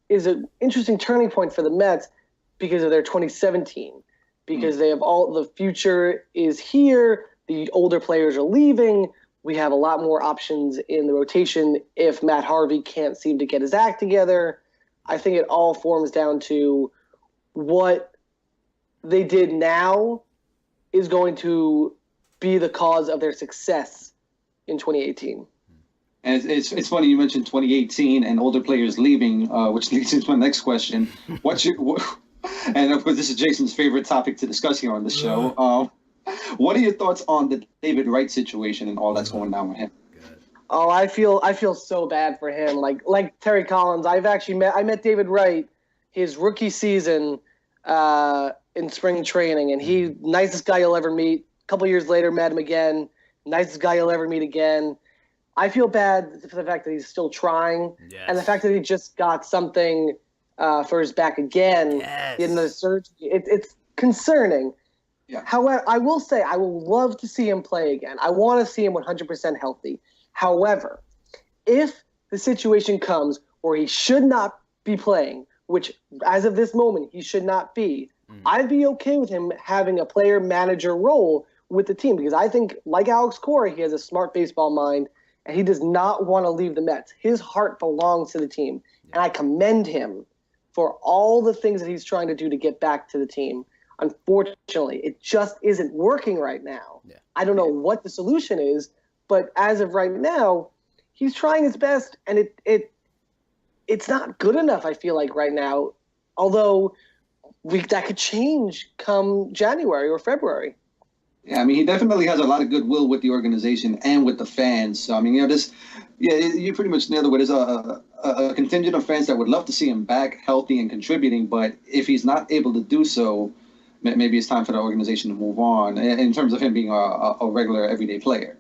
is an interesting turning point for the Mets because of their 2017. Because they have the future is here. The older players are leaving. We have a lot more options in the rotation if Matt Harvey can't seem to get his act together. I think it all forms down to what they did now is going to be the cause of their success in 2018. And it's funny you mentioned 2018 and older players leaving, which leads into my next question. And of course, this is Jason's favorite topic to discuss here on the show. What are your thoughts on the David Wright situation and all that's going on with him? Oh, I feel so bad for him. Like Terry Collins, I met David Wright his rookie season in spring training, and he nicest guy you'll ever meet. A couple years later, met him again, nicest guy you'll ever meet again. I feel bad for the fact that he's still trying, and the fact that he just got something for his back again in the surgery. It's concerning. Yeah. However, I will say I will love to see him play again. I want to see him 100% healthy. However, if the situation comes where he should not be playing, which as of this moment he should not be, I'd be okay with him having a player-manager role with the team, because I think, like Alex Cora, he has a smart baseball mind, and he does not want to leave the Mets. His heart belongs to the team, and I commend him for all the things that he's trying to do to get back to the team. Unfortunately, it just isn't working right now. Yeah. I don't know what the solution is, but as of right now, he's trying his best, and it's not good enough, I feel like, right now, although that could change come January or February. Yeah, I mean, he definitely has a lot of goodwill with the organization and with the fans. So, I mean, you pretty much nailed it. There's a contingent of fans that would love to see him back healthy and contributing, but if he's not able to do so, maybe it's time for the organization to move on in terms of him being a regular, everyday player.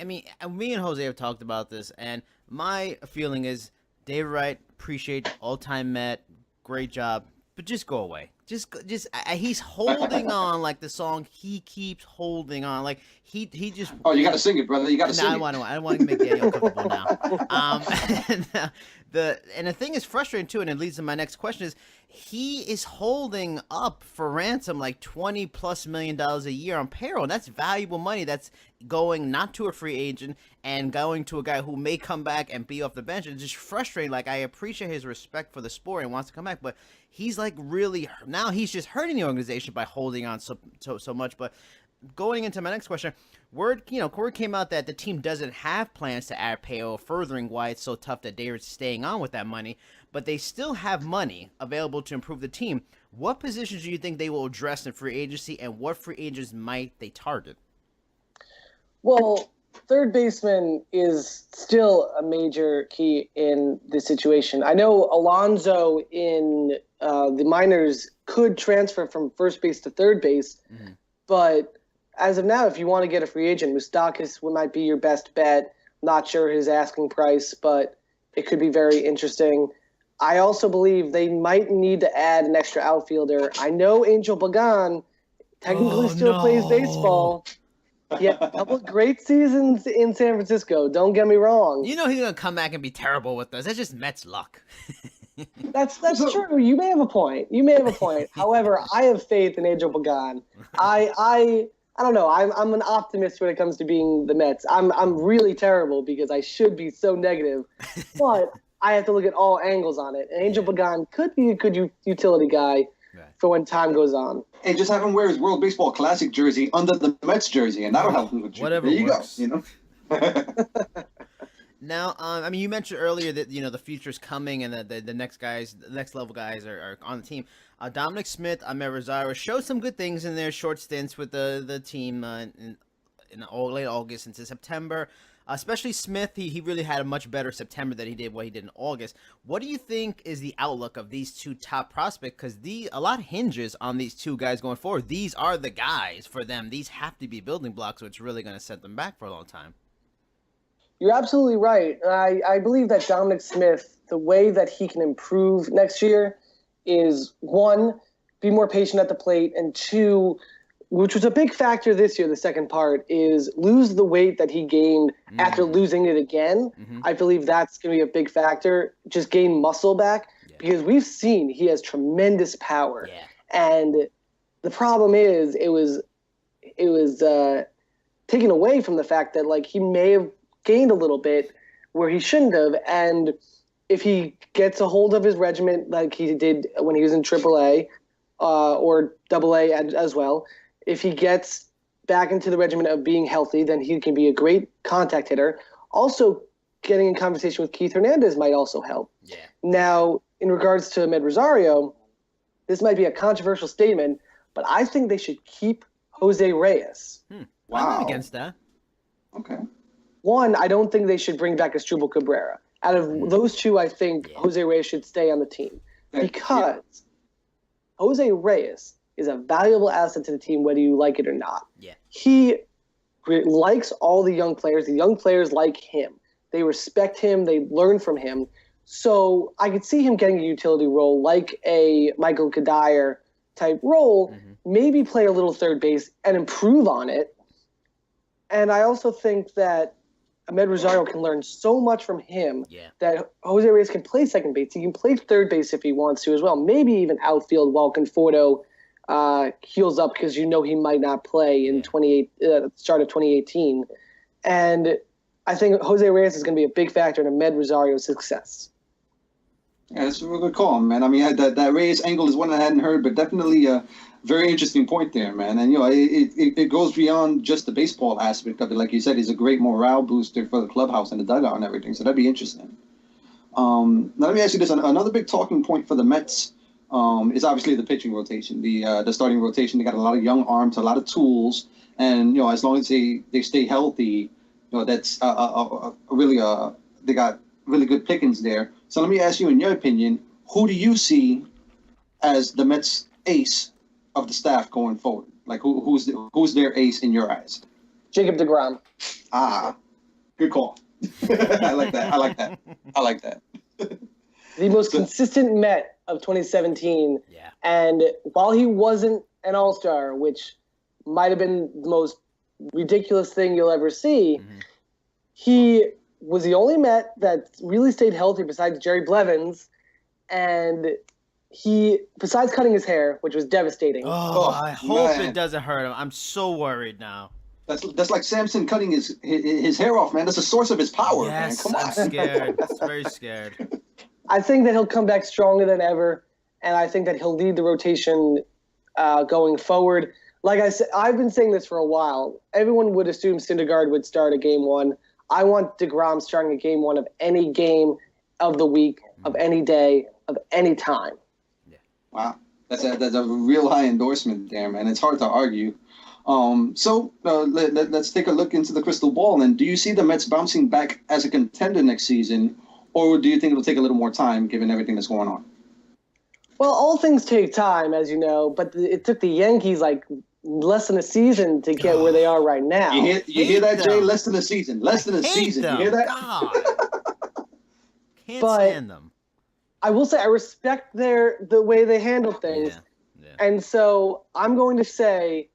I mean, me and Jose have talked about this, and my feeling is David Wright, appreciate all-time Met, great job, but just go away. Just he's holding on like the song He Keeps Holding On. Like he just. Oh, you got to sing it, brother. You got to sing it. I don't want to make Daniel uncomfortable now. And the thing is frustrating too, and it leads to my next question is he is holding up for ransom like $20+ million a year on payroll. And that's valuable money that's going not to a free agent and going to a guy who may come back and be off the bench. It's just frustrating. Like, I appreciate his respect for the sport and wants to come back, but he's like really now he's just hurting the organization by holding on so much. But going into my next question, word came out that the team doesn't have plans to add payroll, furthering why it's so tough that David's staying on with that money, but they still have money available to improve the team. What positions do you think they will address in free agency, and what free agents might they target? Well, third baseman is still a major key in this situation. I know Alonso in the minors could transfer from first base to third base, but as of now, if you want to get a free agent, Moustakas might be your best bet. Not sure his asking price, but it could be very interesting. I also believe they might need to add an extra outfielder. I know Angel Pagan technically still plays baseball. Yeah, a couple of great seasons in San Francisco. Don't get me wrong. You know he's gonna come back and be terrible with us. That's just Mets luck. That's true. You may have a point. However, I have faith in Angel Pagan. I don't know. I'm an optimist when it comes to being the Mets. I'm really terrible because I should be so negative, but I have to look at all angles on it. And Angel Pagan could be a good utility guy for when time goes on. Hey, just have him wear his World Baseball Classic jersey under the Mets jersey, and that'll help him with you. Whatever there you works. go. You know. Now, I mean, you mentioned earlier that the future's coming and the next level guys are on the team. Dominic Smith, Amed Rosario showed some good things in their short stints with the team in late August into September. Especially Smith, he really had a much better September than he did what he did in August. What do you think is the outlook of these two top prospects? Because a lot hinges on these two guys going forward. These are the guys for them. These have to be building blocks, so it's really going to set them back for a long time. You're absolutely right. I believe that Dominic Smith, the way that he can improve next year is, one, be more patient at the plate, and two, which was a big factor this year, the second part, is lose the weight that he gained after losing it again. I believe that's going to be a big factor. Just gain muscle back because we've seen he has tremendous power. Yeah. And the problem is it was taken away from the fact that, like, he may have gained a little bit where he shouldn't have. And if he gets a hold of his regiment like he did when he was in AAA or AA as well, if he gets back into the regimen of being healthy, then he can be a great contact hitter. Also, getting in conversation with Keith Hernandez might also help. Yeah. Now, in regards to Amed Rosario, this might be a controversial statement, but I think they should keep Jose Reyes. I'm not against that. Okay. One, I don't think they should bring back Asdrubal Cabrera. Out of those two, I think Jose Reyes should stay on the team because Jose Reyes is a valuable asset to the team, whether you like it or not. Yeah. He likes all the young players. The young players like him. They respect him. They learn from him. So I could see him getting a utility role like a Michael Kadire type role, maybe play a little third base and improve on it. And I also think that Ahmed Rosario can learn so much from him that Jose Reyes can play second base. He can play third base if he wants to as well. Maybe even outfield while Conforto heals up because he might not play in start of 2018. And I think Jose Reyes is going to be a big factor in Ahmed Rosario's success. Yeah, that's a real good call, man. I mean, that Reyes angle is one I hadn't heard, but definitely a very interesting point there, man. And, it goes beyond just the baseball aspect of it. Like you said, he's a great morale booster for the clubhouse and the dugout and everything, so that'd be interesting. Now, let me ask you this. Another big talking point for the Mets is obviously the pitching rotation, the starting rotation. They got a lot of young arms, a lot of tools, and, as long as they stay healthy, that's they got really good pickings there. So let me ask you, in your opinion, who do you see as the Mets ace of the staff going forward? Like who's their ace in your eyes? Jacob deGrom. Good call. I like that. The most consistent Met of 2017. Yeah. And while he wasn't an all-star, which might have been the most ridiculous thing you'll ever see, he was the only Met that really stayed healthy besides Jerry Blevins, and he, besides cutting his hair, which was devastating. I hope it doesn't hurt him. I'm so worried now. That's like Samson cutting his hair off, man. That's a source of his power, man. Come on. I'm scared. I'm very scared. I think that he'll come back stronger than ever, and I think that he'll lead the rotation going forward. Like I said, I've been saying this for a while. Everyone would assume Syndergaard would start a game one. I want deGrom starting a game one of any game of the week, of any day, of any time. Yeah. Wow. That's a real high endorsement there, man. It's hard to argue. So let's take a look into the crystal ball. And do you see the Mets bouncing back as a contender next season, or do you think it'll take a little more time given everything that's going on? Well, all things take time, as you know, but it took the Yankees less than a season to get where they are right now. You hear that, Jay? Less than a season. Less than a season. Them. You hear that? Can't stand them. I will say I respect the way they handle things. Yeah. And so I'm going to say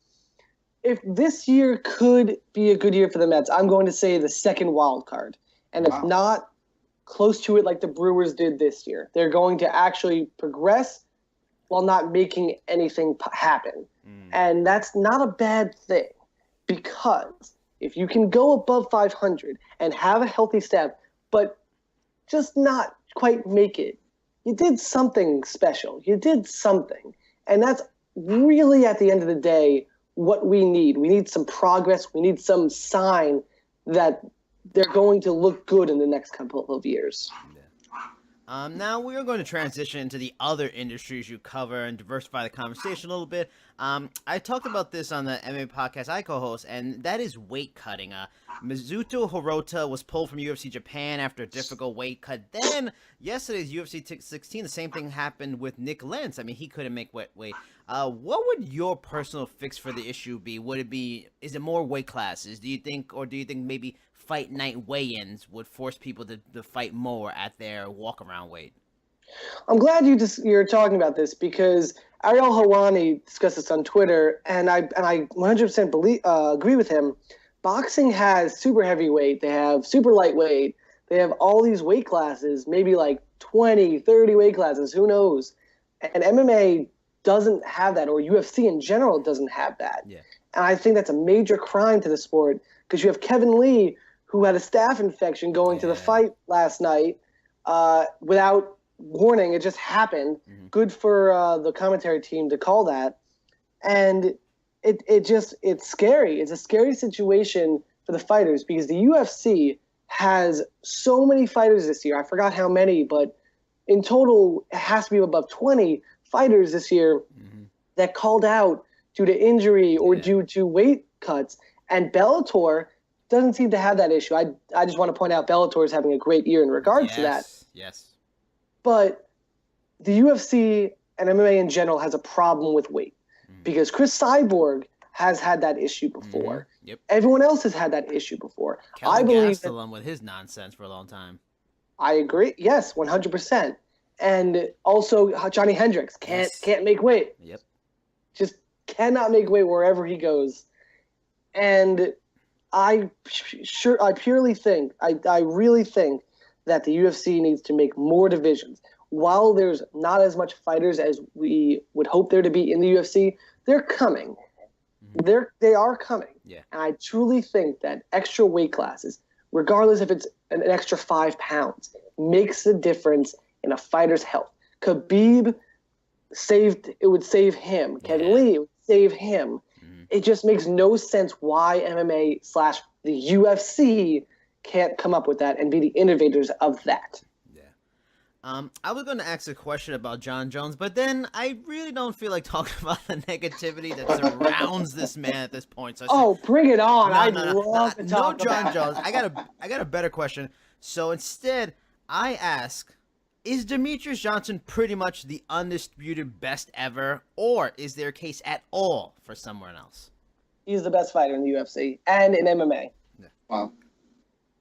if this year could be a good year for the Mets, I'm going to say the second wild card. And if not close to it like the Brewers did this year, they're going to actually progress while not making anything happen. And that's not a bad thing, because if you can go above 500 and have a healthy staff, but just not quite make it, you did something special. You did something. And that's really, at the end of the day, what we need. We need some progress. We need some sign that they're going to look good in the next couple of years. Now we are going to transition into the other industries you cover and diversify the conversation a little bit. I talked about this on the MMA podcast I co-host, and that is weight cutting. Mizuto Hirota was pulled from UFC Japan after a difficult weight cut. Then yesterday's UFC 16, the same thing happened with Nick Lentz. I mean, he couldn't make weight. What would your personal fix for the issue be? Is it more weight classes, do you think maybe fight night weigh-ins would force people to fight more at their walk-around weight? I'm glad you're talking about this, because Ariel Helwani discussed this on Twitter, and I 100% agree with him. Boxing has super heavyweight, they have super lightweight, they have all these weight classes, maybe like 20, 30 weight classes, who knows? And MMA doesn't have that, or UFC in general doesn't have that. Yeah. And I think that's a major crime to the sport, because you have Kevin Lee, who had a staph infection going to the fight last night without warning. It just happened. Mm-hmm. Good for the commentary team to call that. And it's scary. It's a scary situation for the fighters, because the UFC has so many fighters this year. I forgot how many, but in total, it has to be above 20 fighters this year that called out due to injury or due to weight cuts, and Bellator doesn't seem to have that issue. I just want to point out Bellator is having a great year in regards to that. Yes. But the UFC and MMA in general has a problem with weight because Chris Cyborg has had that issue before. Yep. Everyone else has had that issue before. Kelvin I believe Gastelum with his nonsense for a long time. I agree. Yes, 100%. And also Johnny Hendricks can't make weight. Yep. Just cannot make weight wherever he goes. And I really think that the UFC needs to make more divisions. While there's not as much fighters as we would hope there to be in the UFC, they're coming. They are coming. Yeah. And I truly think that extra weight classes, regardless if it's an extra 5 pounds, makes a difference in a fighter's health. Khabib would save him. Kevin Lee would save him. It just makes no sense why MMA/the UFC can't come up with that and be the innovators of that. I was going to ask a question about John Jones, but then I really don't feel like talking about the negativity that surrounds this man at this point. So bring it on! I'd no, love to talk no John about Jones. I got a better question. So instead, I ask: is Demetrius Johnson pretty much the undisputed best ever, or is there a case at all for someone else? He's the best fighter in the UFC and in MMA. Wow.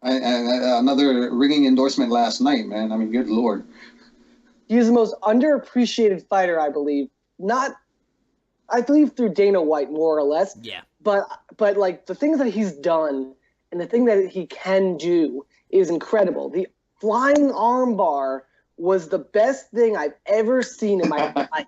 Another ringing endorsement last night, man. I mean, good Lord. He's the most underappreciated fighter, I believe. I believe through Dana White, more or less. Yeah. But like the things that he's done and the thing that he can do is incredible. The flying armbar was the best thing I've ever seen in my life.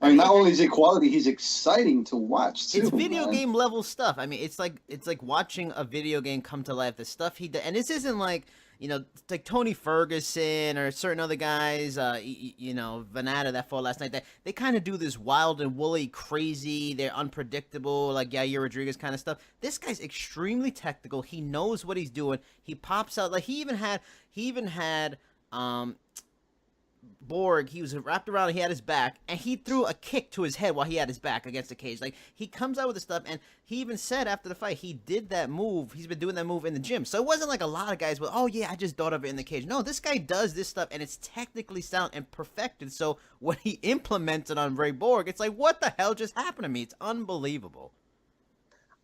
I mean, not only is it quality, he's exciting to watch too. It's video game level stuff. I mean, it's like watching a video game come to life. The stuff he did, and this isn't like, you know, like Tony Ferguson or certain other guys, Venata that fought last night. That they kind of do this wild and woolly, crazy. They're unpredictable, like Yair Rodriguez kind of stuff. This guy's extremely technical. He knows what he's doing. He pops out like he even had Borg. He was wrapped around and he had his back, and he threw a kick to his head while he had his back against the cage. Like, he comes out with the stuff, and he even said after the fight he did that move. He's been doing that move in the gym. So it wasn't like a lot of guys were, oh yeah, I just thought of it in the cage. No, this guy does this stuff, and it's technically sound and perfected. So when he implements it on Ray Borg, it's like, what the hell just happened to me? It's unbelievable.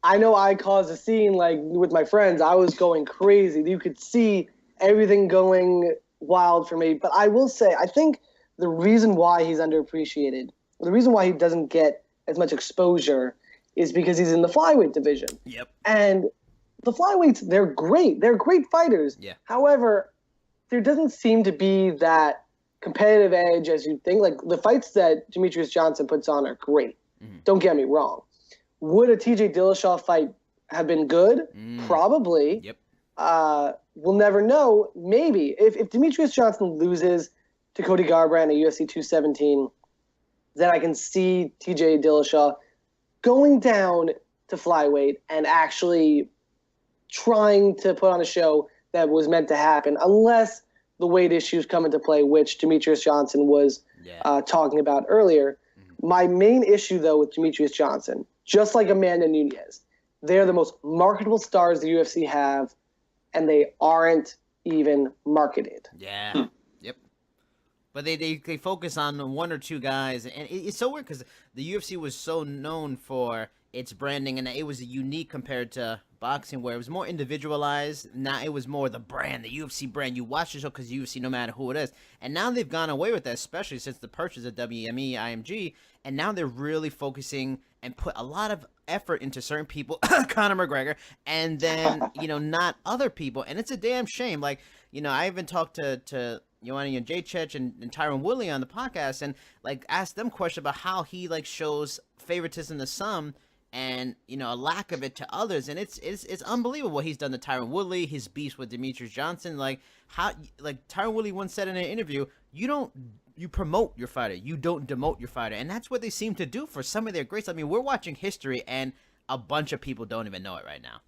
I know I caused a scene, like, with my friends. I was going crazy. You could see everything going wild for me. But I will say, I think the reason why he's underappreciated, the reason why he doesn't get as much exposure, is because he's in the flyweight division. Yep. And the flyweights, they're great. They're great fighters. Yeah. However, there doesn't seem to be that competitive edge as you think. Like, the fights that Demetrius Johnson puts on are great. Don't get me wrong. Would a TJ Dillashaw fight have been good? Probably. Yep. We'll never know. Maybe. If Demetrius Johnson loses to Cody Garbrandt at UFC 217, then I can see TJ Dillashaw going down to flyweight and actually trying to put on a show that was meant to happen, unless the weight issues come into play, which Demetrius Johnson was talking about earlier. My main issue, though, with Demetrius Johnson, just like Amanda Nunes, they're the most marketable stars the UFC have, and they aren't even marketed. Yeah. Yep. But they focus on one or two guys, and it's so weird because the UFC was so known for its branding, and it was unique compared to boxing, where it was more individualized. Now it was more the brand, the UFC brand. You watch the show because UFC, no matter who it is. And now they've gone away with that, especially since the purchase of WME, IMG, and now they're really focusing and put a lot of effort into certain people, Conor McGregor, and then, not other people. And it's a damn shame. Like, I even talked to Joanna Jacek and Tyron Woodley on the podcast, and like asked them questions about how he like shows favoritism to some and a lack of it to others. And it's unbelievable what he's done to Tyron Woodley, his beef with Demetrius Johnson. Like Tyron Woodley once said in an interview, you promote your fighter, you don't demote your fighter. And that's what they seem to do for some of their greats. I mean, we're watching history and a bunch of people don't even know it right now.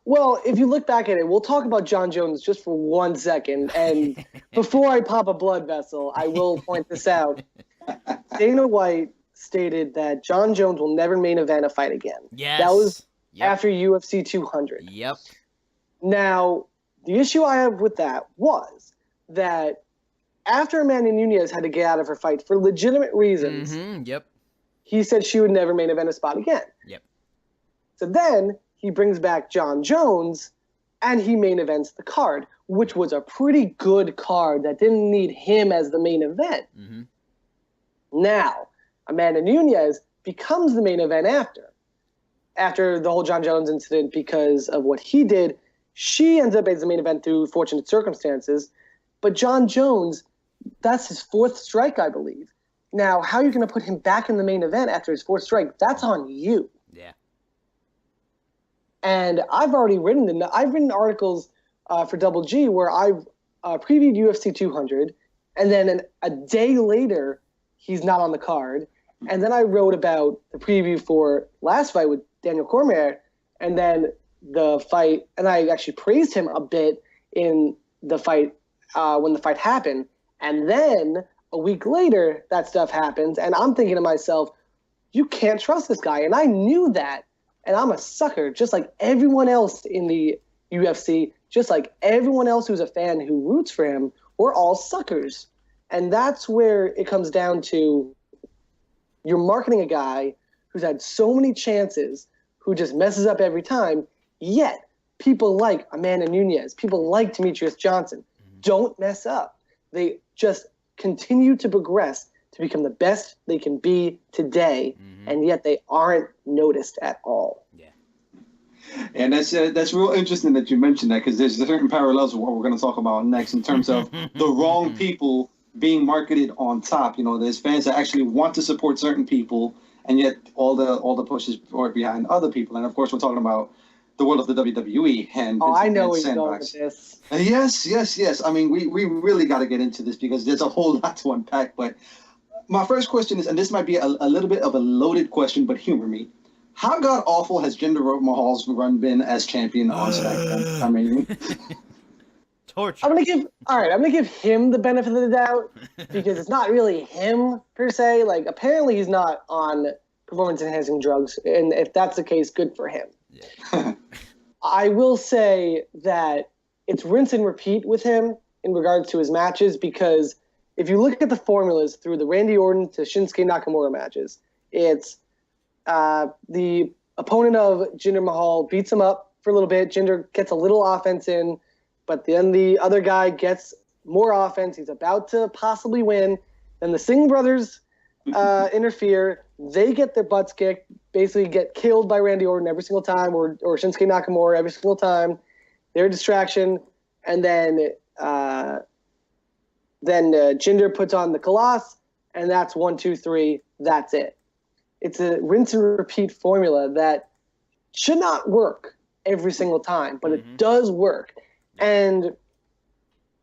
Well, if you look back at it, we'll talk about John Jones just for 1 second. And before I pop a blood vessel, I will point this out. Dana White stated that John Jones will never main event a fight again. Yes. That was after UFC 200. Yep. Now, the issue I have with that was that after Amanda Nunes had to get out of her fight for legitimate reasons, Yep. he said she would never main event a spot again. Yep. So then he brings back John Jones, and he main events the card, which was a pretty good card that didn't need him as the main event. Now, Amanda Nunes becomes the main event after the whole John Jones incident because of what he did. She ends up as the main event through fortunate circumstances, but John Jones, that's his 4th strike, I believe. Now, how are you going to put him back in the main event after his 4th strike? That's on you. Yeah. And I've already written articles for Double G where I've previewed UFC 200, and then a day later, he's not on the card. And then I wrote about the preview for last fight with Daniel Cormier, and then the fight, and I actually praised him a bit in the fight when the fight happened. And then a week later, that stuff happens, and I'm thinking to myself, you can't trust this guy. And I knew that. And I'm a sucker, just like everyone else in the UFC, just like everyone else who's a fan who roots for him. We're all suckers. And that's where it comes down to, you're marketing a guy who's had so many chances, who just messes up every time, yet people like Amanda Nunes, people like Demetrius Johnson, don't mess up. They just continue to progress to become the best they can be today, and yet they aren't noticed at all. Yeah. And that's real interesting that you mentioned that, because there's certain parallels with what we're going to talk about next in terms of the wrong people being marketed on top. You know, there's fans that actually want to support certain people, and yet all the push is behind other people. And of course, we're talking about the world of the WWE. And I know where you're going with this. Yes. I mean, we really got to get into this because there's a whole lot to unpack. But my first question is, and this might be a little bit of a loaded question, but humor me. How god awful has Jinder Mahal's run been as champion on SmackDown? I mean, torture. I'm gonna give him the benefit of the doubt because it's not really him per se. Like, apparently he's not on performance enhancing drugs, and if that's the case, good for him. Yeah. I will say that it's rinse and repeat with him in regards to his matches, because if you look at the formulas through the Randy Orton to Shinsuke Nakamura matches, it's the opponent of Jinder Mahal beats him up for a little bit. Jinder gets a little offense in, but then the other guy gets more offense. He's about to possibly win. Then the Singh brothers interfere. They get their butts kicked, basically get killed by Randy Orton every single time, or Shinsuke Nakamura every single time. They're a distraction. And then Jinder puts on the Colossus, and that's 1, 2, 3. That's it. It's a rinse and repeat formula that should not work every single time, but it does work. And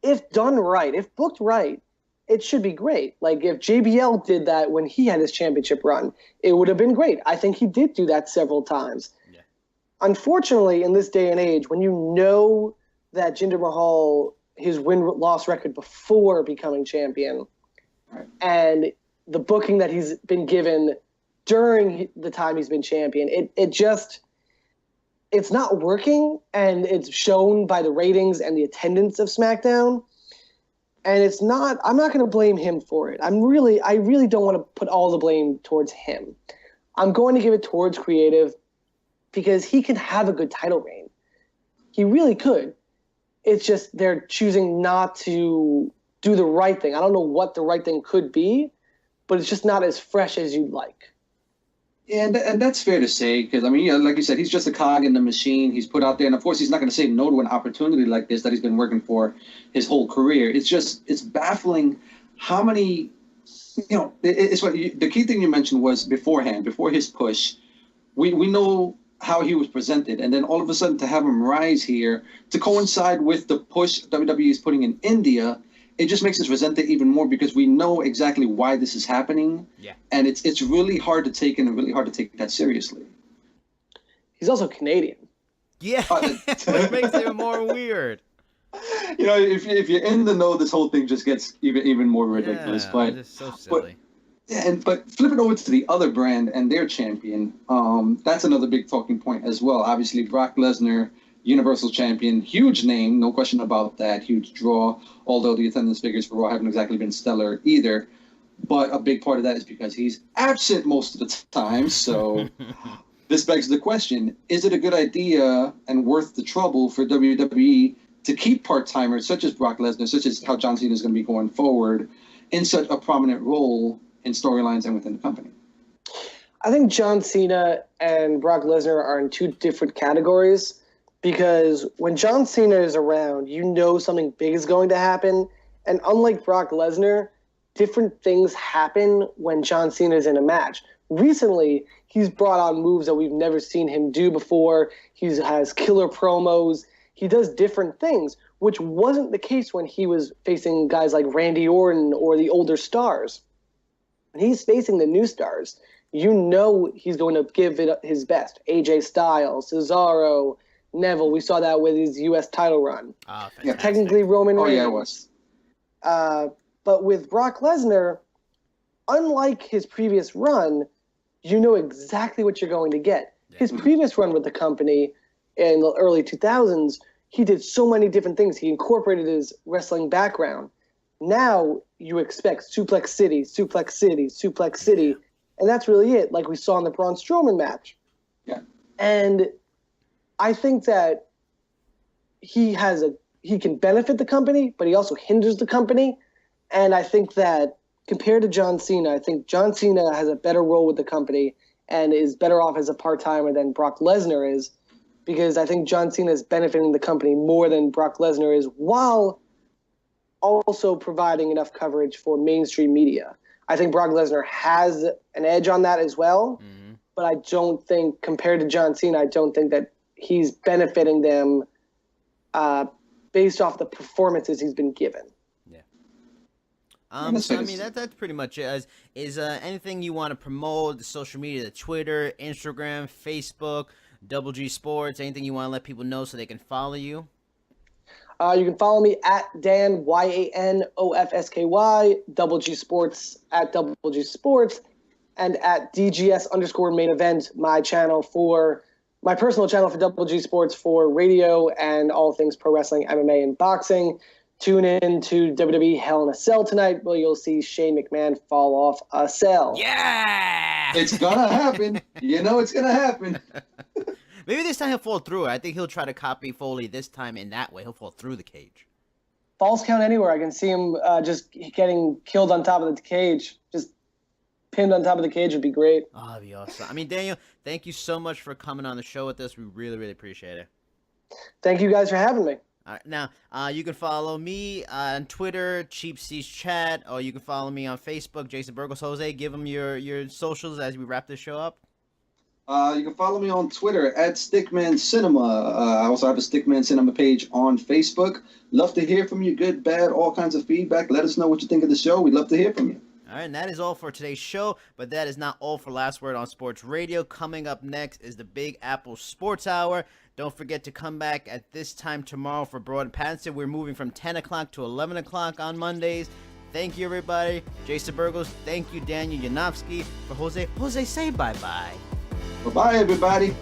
if done right, if booked right, it should be great. Like if JBL did that when he had his championship run, it would have been great. I think he did do that several times. Yeah. Unfortunately, in this day and age, when you know that Jinder Mahal, his win-loss record before becoming champion, and the booking that he's been given during the time he's been champion, it's not working, and it's shown by the ratings and the attendance of SmackDown. And I'm not going to blame him for it. I really don't want to put all the blame towards him. I'm going to give it towards creative, because he can have a good title reign. He really could. It's just they're choosing not to do the right thing. I don't know what the right thing could be, but it's just not as fresh as you'd like. Yeah, and that's fair to say, because, I mean, like you said, he's just a cog in the machine. He's put out there, and of course, he's not going to say no to an opportunity like this that he's been working for his whole career. It's baffling how many, the key thing you mentioned was beforehand, before his push, we know how he was presented, and then all of a sudden to have him rise here to coincide with the push WWE is putting in India, it just makes us resent it even more, because we know exactly why this is happening. Yeah. And it's really hard to take in and really hard to take that seriously. He's also Canadian. Yeah, which makes it more weird. You know, if you're in the know, this whole thing just gets even more ridiculous. Yeah, but it's so silly. But flip it over to the other brand and their champion. That's another big talking point as well. Obviously, Brock Lesnar, Universal Champion, huge name, no question about that, huge draw. Although the attendance figures for Raw haven't exactly been stellar either. But a big part of that is because he's absent most of the time. So this begs the question, is it a good idea and worth the trouble for WWE to keep part-timers such as Brock Lesnar, such as how John Cena is going to be going forward, in such a prominent role in storylines and within the company? I think John Cena and Brock Lesnar are in two different categories because when John Cena is around, you know something big is going to happen. And unlike Brock Lesnar, different things happen when John Cena is in a match. Recently, he's brought on moves that we've never seen him do before. He has killer promos. He does different things, which wasn't the case when he was facing guys like Randy Orton or the older stars. When he's facing the new stars, you know he's going to give it his best. AJ Styles, Cesaro, Neville. We saw that with his U.S. title run. Yeah, technically Roman Reigns. Oh, yeah, it was. But with Brock Lesnar, unlike his previous run, you know exactly what you're going to get. His previous run with the company in the early 2000s, he did so many different things. He incorporated his wrestling background. Now you expect Suplex City, Suplex City, Suplex City, and that's really it, like we saw in the Braun Strowman match. Yeah. And I think that he can benefit the company, but he also hinders the company. And I think that compared to John Cena, I think John Cena has a better role with the company and is better off as a part-timer than Brock Lesnar is, because I think John Cena is benefiting the company more than Brock Lesnar is, while also providing enough coverage for mainstream media. I think Brock Lesnar has an edge on that as well, but I don't think, compared to John Cena, I don't think that he's benefiting them based off the performances he's been given. So I mean that's pretty much it. Is anything you want to promote? The social media, the Twitter, Instagram, Facebook, Double G Sports. Anything you want to let people know so they can follow you? You can follow me at Dan YANOFSKY, Double G Sports at Double G Sports, and at DGS_main event, my channel for my personal channel for Double G Sports for radio and all things pro wrestling, MMA, and boxing. Tune in to WWE Hell in a Cell tonight, where you'll see Shane McMahon fall off a cell. Yeah! It's gonna happen. You know it's gonna happen. Maybe this time he'll fall through it. I think he'll try to copy Foley this time in that way. He'll fall through the cage. Falls count anywhere. I can see him just getting killed on top of the cage. Just pinned on top of the cage would be great. Oh, that'd be awesome. I mean, Daniel, thank you so much for coming on the show with us. We really, really appreciate it. Thank you guys for having me. All right, now, you can follow me on Twitter, Cheap Seats Chat, or you can follow me on Facebook, Jason Burgos Jose. Give them your socials as we wrap this show up. You can follow me on Twitter at Stickman Cinema. I also have a Stickman Cinema page on Facebook. Love to hear from you, good, bad, all kinds of feedback. Let us know what you think of the show. We'd love to hear from you. All right, and that is all for today's show, but that is not all for Last Word on Sports Radio. Coming up next is the Big Apple Sports Hour. Don't forget to come back at this time tomorrow for Broad and Patterson. We're moving from 10 o'clock to 11 o'clock on Mondays. Thank you, everybody. Jason Burgos, thank you, Daniel Yanofsky. For Jose, say bye-bye. Bye-bye, everybody.